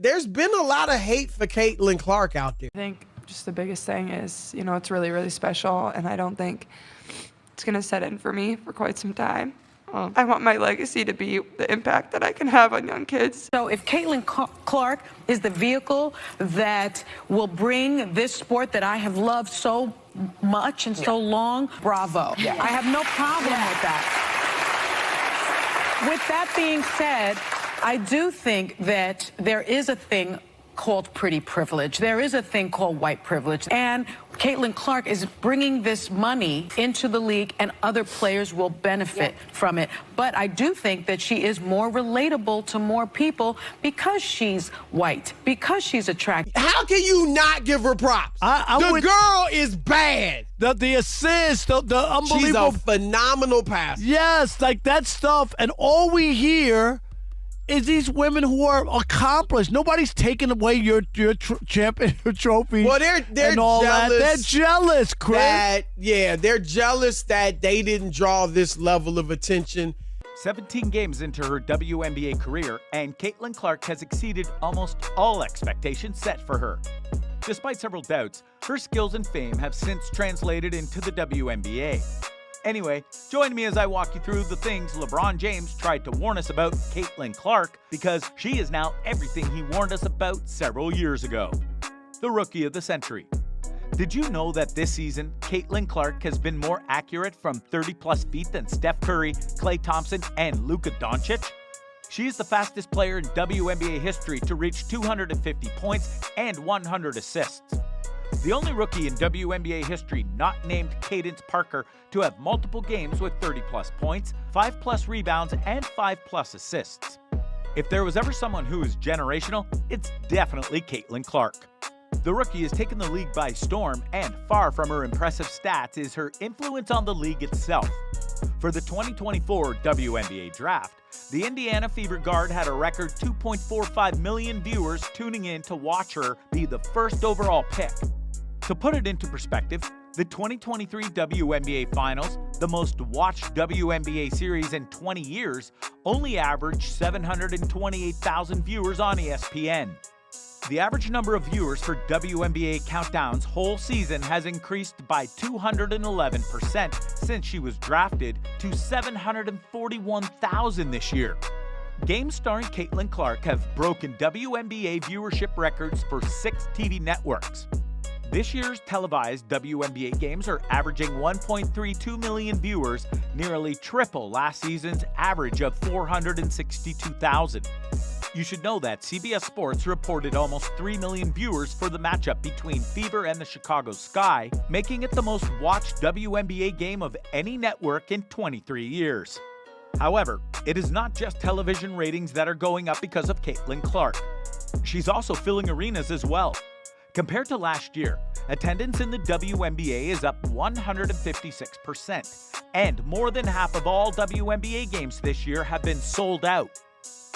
There's been a lot of hate for Caitlin Clark out there. I think just the biggest thing is, it's really, really special, and I don't think it's going to set in for me for quite some time. I want my legacy to be the impact that I can have on young kids. So if Caitlin Clark is the vehicle that will bring this sport that I have loved so much and so long, bravo. I have no problem with that. With that being said, I do think that there is a thing called pretty privilege. There is a thing called white privilege. And Caitlin Clark is bringing this money into the league, and other players will benefit from it. But I do think that she is more relatable to more people because she's white, because she's attractive. How can you not give her props? The girl is bad. The assist, the unbelievable. She's a phenomenal passer. Yes, like that stuff. And all we hear is these women who are accomplished. Nobody's taking away your championship trophy. Well, they're and all jealous. That. They're jealous, Chris. They're jealous that they didn't draw this level of attention. 17 games into her WNBA career, and Caitlin Clark has exceeded almost all expectations set for her. Despite several doubts, her skills and fame have since translated into the WNBA. Anyway, join me as I walk you through the things LeBron James tried to warn us about Caitlin Clark, because she is now everything he warned us about several years ago. The Rookie of the Century. Did you know that this season, Caitlin Clark has been more accurate from 30-plus feet than Steph Curry, Klay Thompson, and Luka Doncic? She is the fastest player in WNBA history to reach 250 points and 100 assists. The only rookie in WNBA history not named Cadence Parker to have multiple games with 30-plus points, 5-plus rebounds, and 5-plus assists. If there was ever someone who is generational, it's definitely Caitlin Clark. The rookie has taken the league by storm, and far from her impressive stats is her influence on the league itself. For the 2024 WNBA draft, the Indiana Fever guard had a record 2.45 million viewers tuning in to watch her be the first overall pick. To put it into perspective, the 2023 WNBA Finals, the most watched WNBA series in 20 years, only averaged 728,000 viewers on ESPN. The average number of viewers for WNBA Countdown's whole season has increased by 211% since she was drafted to 741,000 this year. Games starring Caitlin Clark have broken WNBA viewership records for 6 TV networks. This year's televised WNBA games are averaging 1.32 million viewers, nearly triple last season's average of 462,000. You should know that CBS Sports reported almost 3 million viewers for the matchup between Fever and the Chicago Sky, making it the most watched WNBA game of any network in 23 years. However, it is not just television ratings that are going up because of Caitlin Clark. She's also filling arenas as well. Compared to last year, attendance in the WNBA is up 156%, and more than half of all WNBA games this year have been sold out.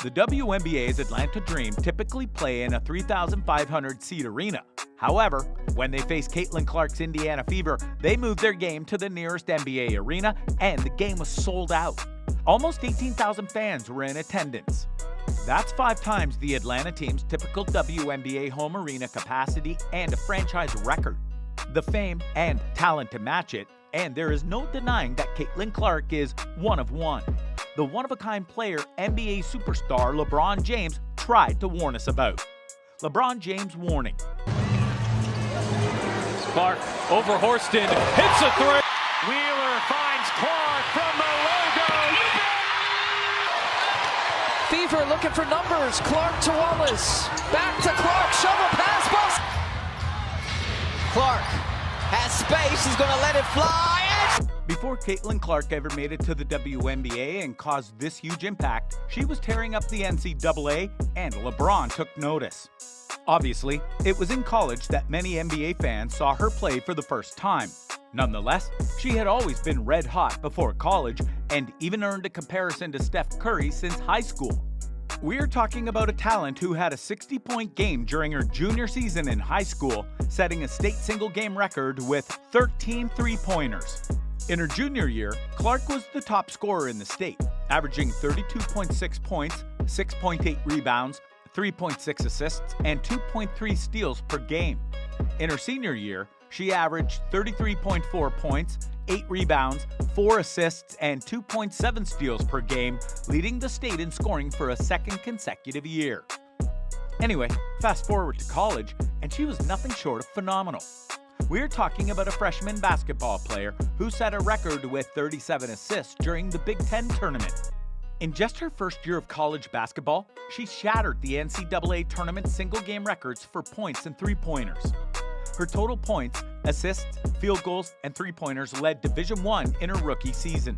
The WNBA's Atlanta Dream typically play in a 3,500-seat arena. However, when they face Caitlin Clark's Indiana Fever, they moved their game to the nearest NBA arena, and the game was sold out. Almost 18,000 fans were in attendance. That's 5 times the Atlanta team's typical WNBA home arena capacity and a franchise record. The fame and talent to match it, and there is no denying that Caitlin Clark is one of one. The one-of-a-kind player NBA superstar LeBron James tried to warn us about. LeBron James warning. Clark over Horston, hits a three. Wheeler finds Clark from the logo. Fever looking for numbers. Clark to Wallace. Back to Clark. Shovel pass. Bus. Clark has space. He's going to let it fly. Before Caitlin Clark ever made it to the WNBA and caused this huge impact, she was tearing up the NCAA, and LeBron took notice. Obviously, it was in college that many NBA fans saw her play for the first time. Nonetheless, she had always been red hot before college and even earned a comparison to Steph Curry since high school. We're talking about a talent who had a 60-point game during her junior season in high school, setting a state single-game record with 13 three-pointers. In her junior year, Clark was the top scorer in the state, averaging 32.6 points, 6.8 rebounds, 3.6 assists, and 2.3 steals per game. In her senior year, she averaged 33.4 points, 8 rebounds, 4 assists, and 2.7 steals per game, leading the state in scoring for a second consecutive year. Anyway, fast forward to college, and she was nothing short of phenomenal. We're talking about a freshman basketball player who set a record with 37 assists during the Big Ten tournament. In just her first year of college basketball, she shattered the NCAA tournament single-game records for points and three-pointers. Her total points, assists, field goals, and three-pointers led Division I in her rookie season.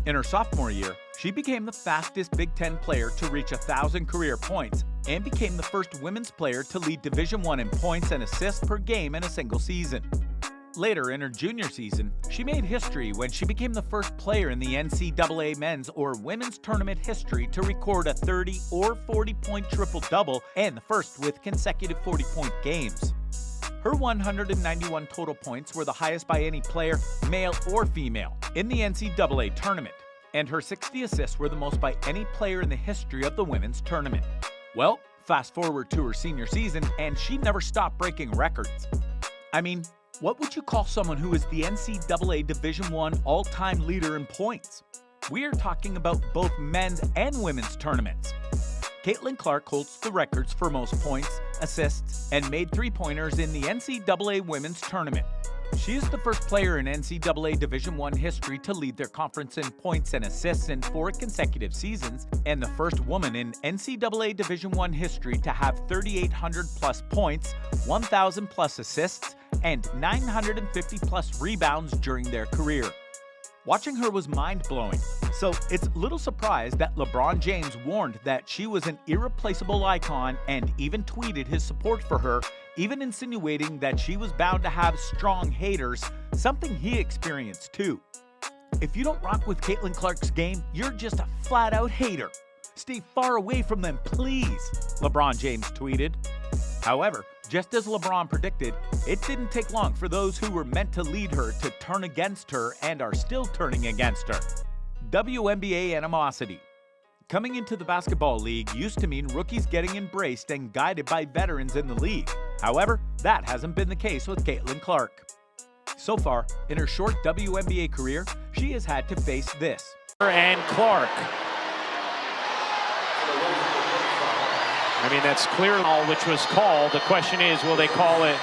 In her sophomore year, she became the fastest Big Ten player to reach 1,000 career points and became the first women's player to lead Division I in points and assists per game in a single season. Later in her junior season, she made history when she became the first player in the NCAA men's or women's tournament history to record a 30 or 40-point triple-double and the first with consecutive 40-point games. Her 191 total points were the highest by any player, male or female, in the NCAA tournament, and her 60 assists were the most by any player in the history of the women's tournament. Well, fast forward to her senior season, and she never stopped breaking records. I mean, what would you call someone who is the NCAA Division I all-time leader in points? We are talking about both men's and women's tournaments. Caitlin Clark holds the records for most points, assists, and made three-pointers in the NCAA women's tournament. She is the first player in NCAA Division I history to lead their conference in points and assists in 4 consecutive seasons, and the first woman in NCAA Division I history to have 3,800-plus points, 1,000-plus assists, and 950-plus rebounds during their career. Watching her was mind-blowing, so it's little surprise that LeBron James warned that she was an irreplaceable icon and even tweeted his support for her, even insinuating that she was bound to have strong haters, something he experienced too. If you don't rock with Caitlin Clark's game, you're just a flat-out hater. Stay far away from them, please, LeBron James tweeted. However, just as LeBron predicted, it didn't take long for those who were meant to lead her to turn against her and are still turning against her. WNBA animosity. Coming into the basketball league used to mean rookies getting embraced and guided by veterans in the league. However, that hasn't been the case with Caitlin Clark. So far, in her short WNBA career, she has had to face this. And Clark. I mean, that's clear, which was called. The question is, will they call it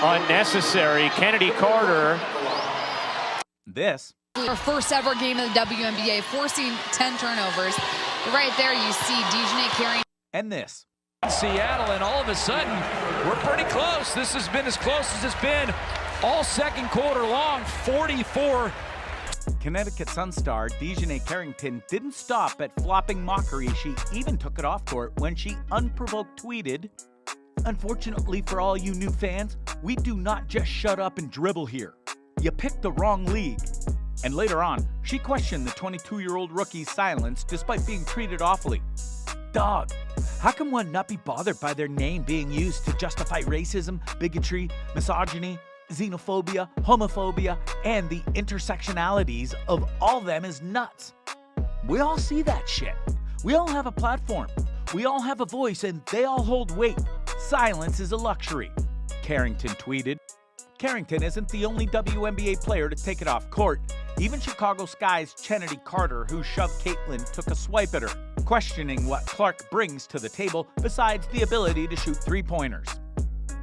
unnecessary? Kennedy Carter. This. Her first ever game in the WNBA, forcing 10 turnovers. Right there, you see Dejanay carrying. And this. Seattle, and all of a sudden, we're pretty close. This has been as close as it's been all second quarter long, 44. Connecticut Sun star Dejanay Carrington didn't stop at flopping mockery. She even took it off court when she unprovoked tweeted, "Unfortunately for all you new fans, we do not just shut up and dribble here. You picked the wrong league." And later on, she questioned the 22-year-old rookie's silence despite being treated awfully. Dog, how can one not be bothered by their name being used to justify racism, bigotry, misogyny, xenophobia, homophobia, and the intersectionalities of all them is nuts? We all see that shit. We all have a platform. We all have a voice, and they all hold weight. Silence is a luxury, Carrington tweeted. Carrington isn't the only WNBA player to take it off court. Even Chicago Sky's Kennedy Carter, who shoved Caitlin, took a swipe at her, questioning what Clark brings to the table besides the ability to shoot three-pointers.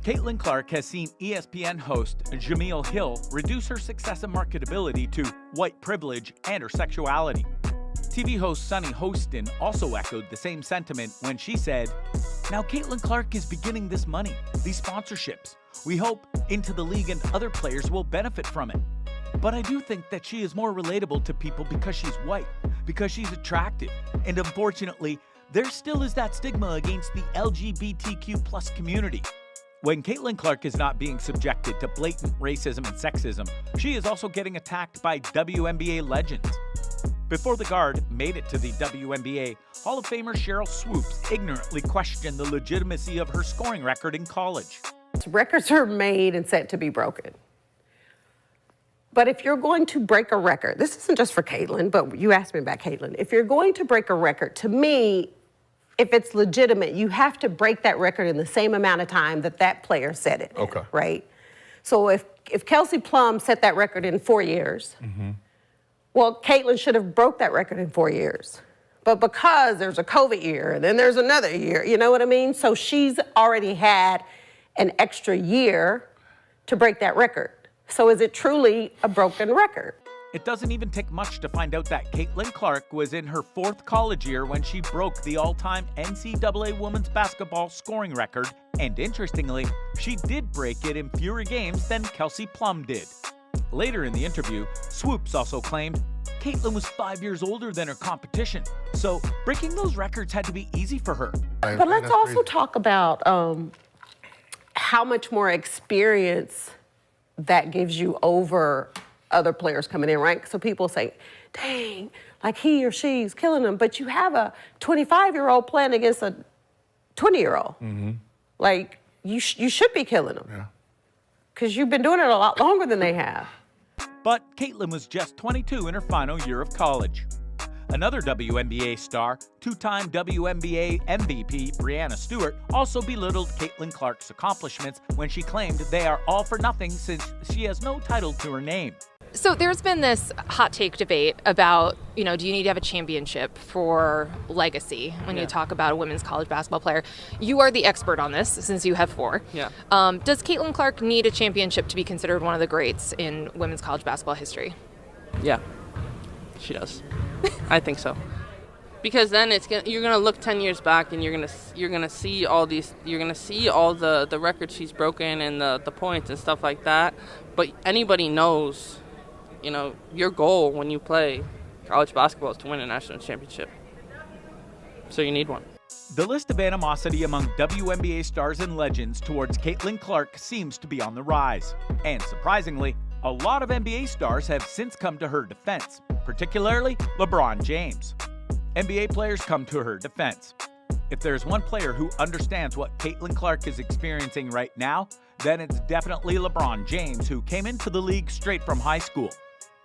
Caitlin Clark has seen ESPN host Jameel Hill reduce her success and marketability to white privilege and her sexuality. TV host Sunny Hostin also echoed the same sentiment when she said, "Now Caitlin Clark is beginning this money, these sponsorships. We hope Into the League and other players will benefit from it. But I do think that she is more relatable to people because she's white, because she's attractive. And unfortunately, there still is that stigma against the LGBTQ+ community." When Caitlin Clark is not being subjected to blatant racism and sexism, she is also getting attacked by WNBA legends. Before the guard made it to the WNBA, Hall of Famer Cheryl Swoops ignorantly questioned the legitimacy of her scoring record in college. Records are made and set to be broken. But if you're going to break a record, this isn't just for Caitlin, but you asked me about Caitlin. If you're going to break a record, to me, if it's legitimate, you have to break that record in the same amount of time that player set it. Okay. Right? So if Kelsey Plum set that record in 4 years, well, Caitlin should have broke that record in 4 years. But because there's a COVID year and then there's another year, you know what I mean? So she's already had an extra year to break that record. So is it truly a broken record? It doesn't even take much to find out that Caitlin Clark was in her 4th college year when she broke the all-time NCAA women's basketball scoring record. And interestingly, she did break it in fewer games than Kelsey Plum did. Later in the interview, Swoops also claimed Caitlin was 5 years older than her competition, so breaking those records had to be easy for her. But let's also talk about how much more experience that gives you over other players coming in, right? So people say, dang, like he or she's killing them, but you have a 25-year-old playing against a 20-year-old. Like, you should be killing them. Because you've been doing it a lot longer than they have. But Caitlin was just 22 in her final year of college. Another WNBA star, 2-time WNBA MVP Breanna Stewart, also belittled Caitlin Clark's accomplishments when she claimed they are all for nothing since she has no title to her name. So there's been this hot take debate about, do you need to have a championship for legacy when you talk about a women's college basketball player? You are the expert on this since you have 4. Yeah. Does Caitlin Clark need a championship to be considered one of the greats in women's college basketball history? Yeah, she does. I think so. Because then you're gonna look 10 years back and you're gonna see all the records she's broken and the points and stuff like that. But anybody knows, your goal when you play college basketball is to win a national championship. So you need one. The list of animosity among WNBA stars and legends towards Caitlin Clark seems to be on the rise. And surprisingly, a lot of NBA stars have since come to her defense, particularly LeBron James. NBA players come to her defense. If there's one player who understands what Caitlin Clark is experiencing right now, then it's definitely LeBron James, who came into the league straight from high school.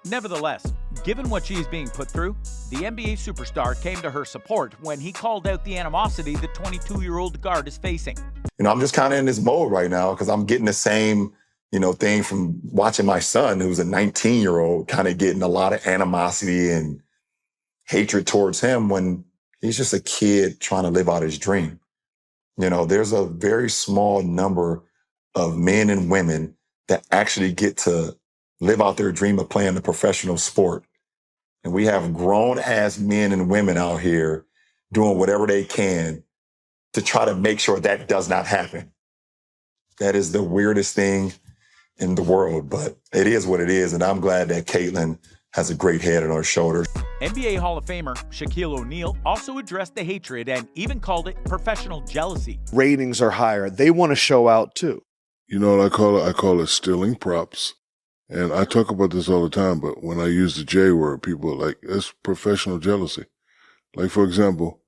Nevertheless, given what she's being put through, the NBA superstar came to her support when he called out the animosity the 22-year-old guard is facing. I'm just kind of in this mode right now because I'm getting the same, thing from watching my son, who's a 19-year-old, kind of getting a lot of animosity and hatred towards him when he's just a kid trying to live out his dream. There's a very small number of men and women that actually get to live out their dream of playing a professional sport. And we have grown-ass men and women out here doing whatever they can to try to make sure that does not happen. That is the weirdest thing in the world, but it is what it is, and I'm glad that Caitlin has a great head on her shoulders. NBA Hall of Famer Shaquille O'Neal also addressed the hatred and even called it professional jealousy. Ratings are higher. They want to show out too. You know what I call it? I call it stealing props. And I talk about this all the time, but when I use the J word, people are like, it's professional jealousy. Like, for example,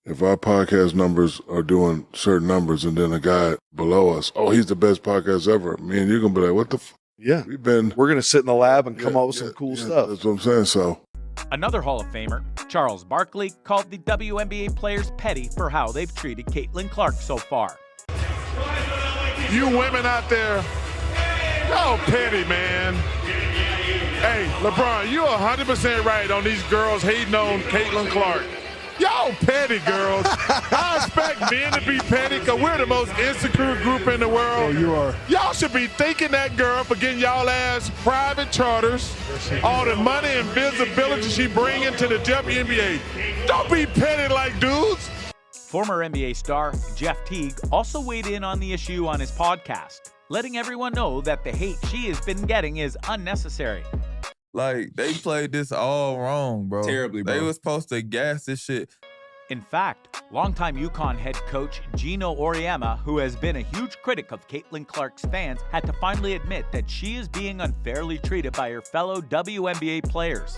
if our podcast numbers are doing certain numbers and then a guy below us, oh, he's the best podcast ever. Me and you're going to be like, what the f? Yeah. We're going to sit in the lab and come up with some cool stuff. That's what I'm saying, so. Another Hall of Famer, Charles Barkley, called the WNBA players petty for how they've treated Caitlin Clark so far. You women out there, y'all petty, man. Hey, LeBron, you're 100% right on these girls hating on Caitlin Clark. Y'all petty, girls. I expect men to be petty because we're the most insecure group in the world. Oh, you are. Y'all should be thanking that girl for getting y'all ass private charters, all the money and visibility she bringing to the WNBA. Don't be petty like dudes. Former NBA star Jeff Teague also weighed in on the issue on his podcast, letting everyone know that the hate she has been getting is unnecessary. Like, they played this all wrong, bro. Terribly, bro. They were supposed to gas this shit. In fact, longtime UConn head coach Gino Auriemma, who has been a huge critic of Caitlin Clark's fans, had to finally admit that she is being unfairly treated by her fellow WNBA players.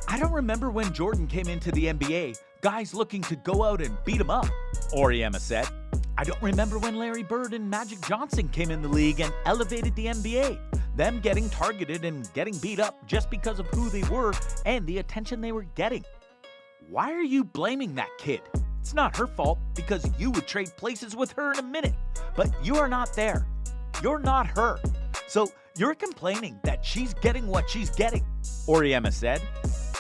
I don't remember when Jordan came into the NBA, guys looking to go out and beat him up, Auriemma said. I don't remember when Larry Bird and Magic Johnson came in the league and elevated the NBA. Them getting targeted and getting beat up just because of who they were and the attention they were getting. Why are you blaming that kid? It's not her fault because you would trade places with her in a minute, but you're not there. You're not her. So you're complaining that she's getting what she's getting, Auriemma said.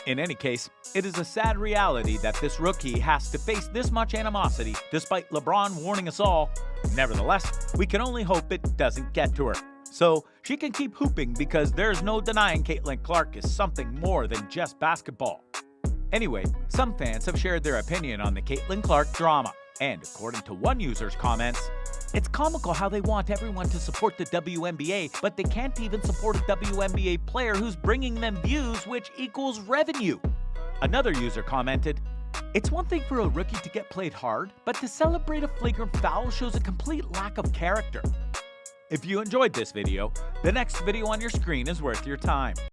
In any case, it is a sad reality that this rookie has to face this much animosity despite LeBron warning us all. Nevertheless, we can only hope it doesn't get to her, so she can keep hooping because there's no denying Caitlin Clark is something more than just basketball. Anyway, some fans have shared their opinion on the Caitlin Clark drama, and according to one user's comments, it's comical how they want everyone to support the WNBA, but they can't even support a WNBA player who's bringing them views, which equals revenue. Another user commented, "It's one thing for a rookie to get played hard, but to celebrate a flagrant foul shows a complete lack of character." If you enjoyed this video, the next video on your screen is worth your time.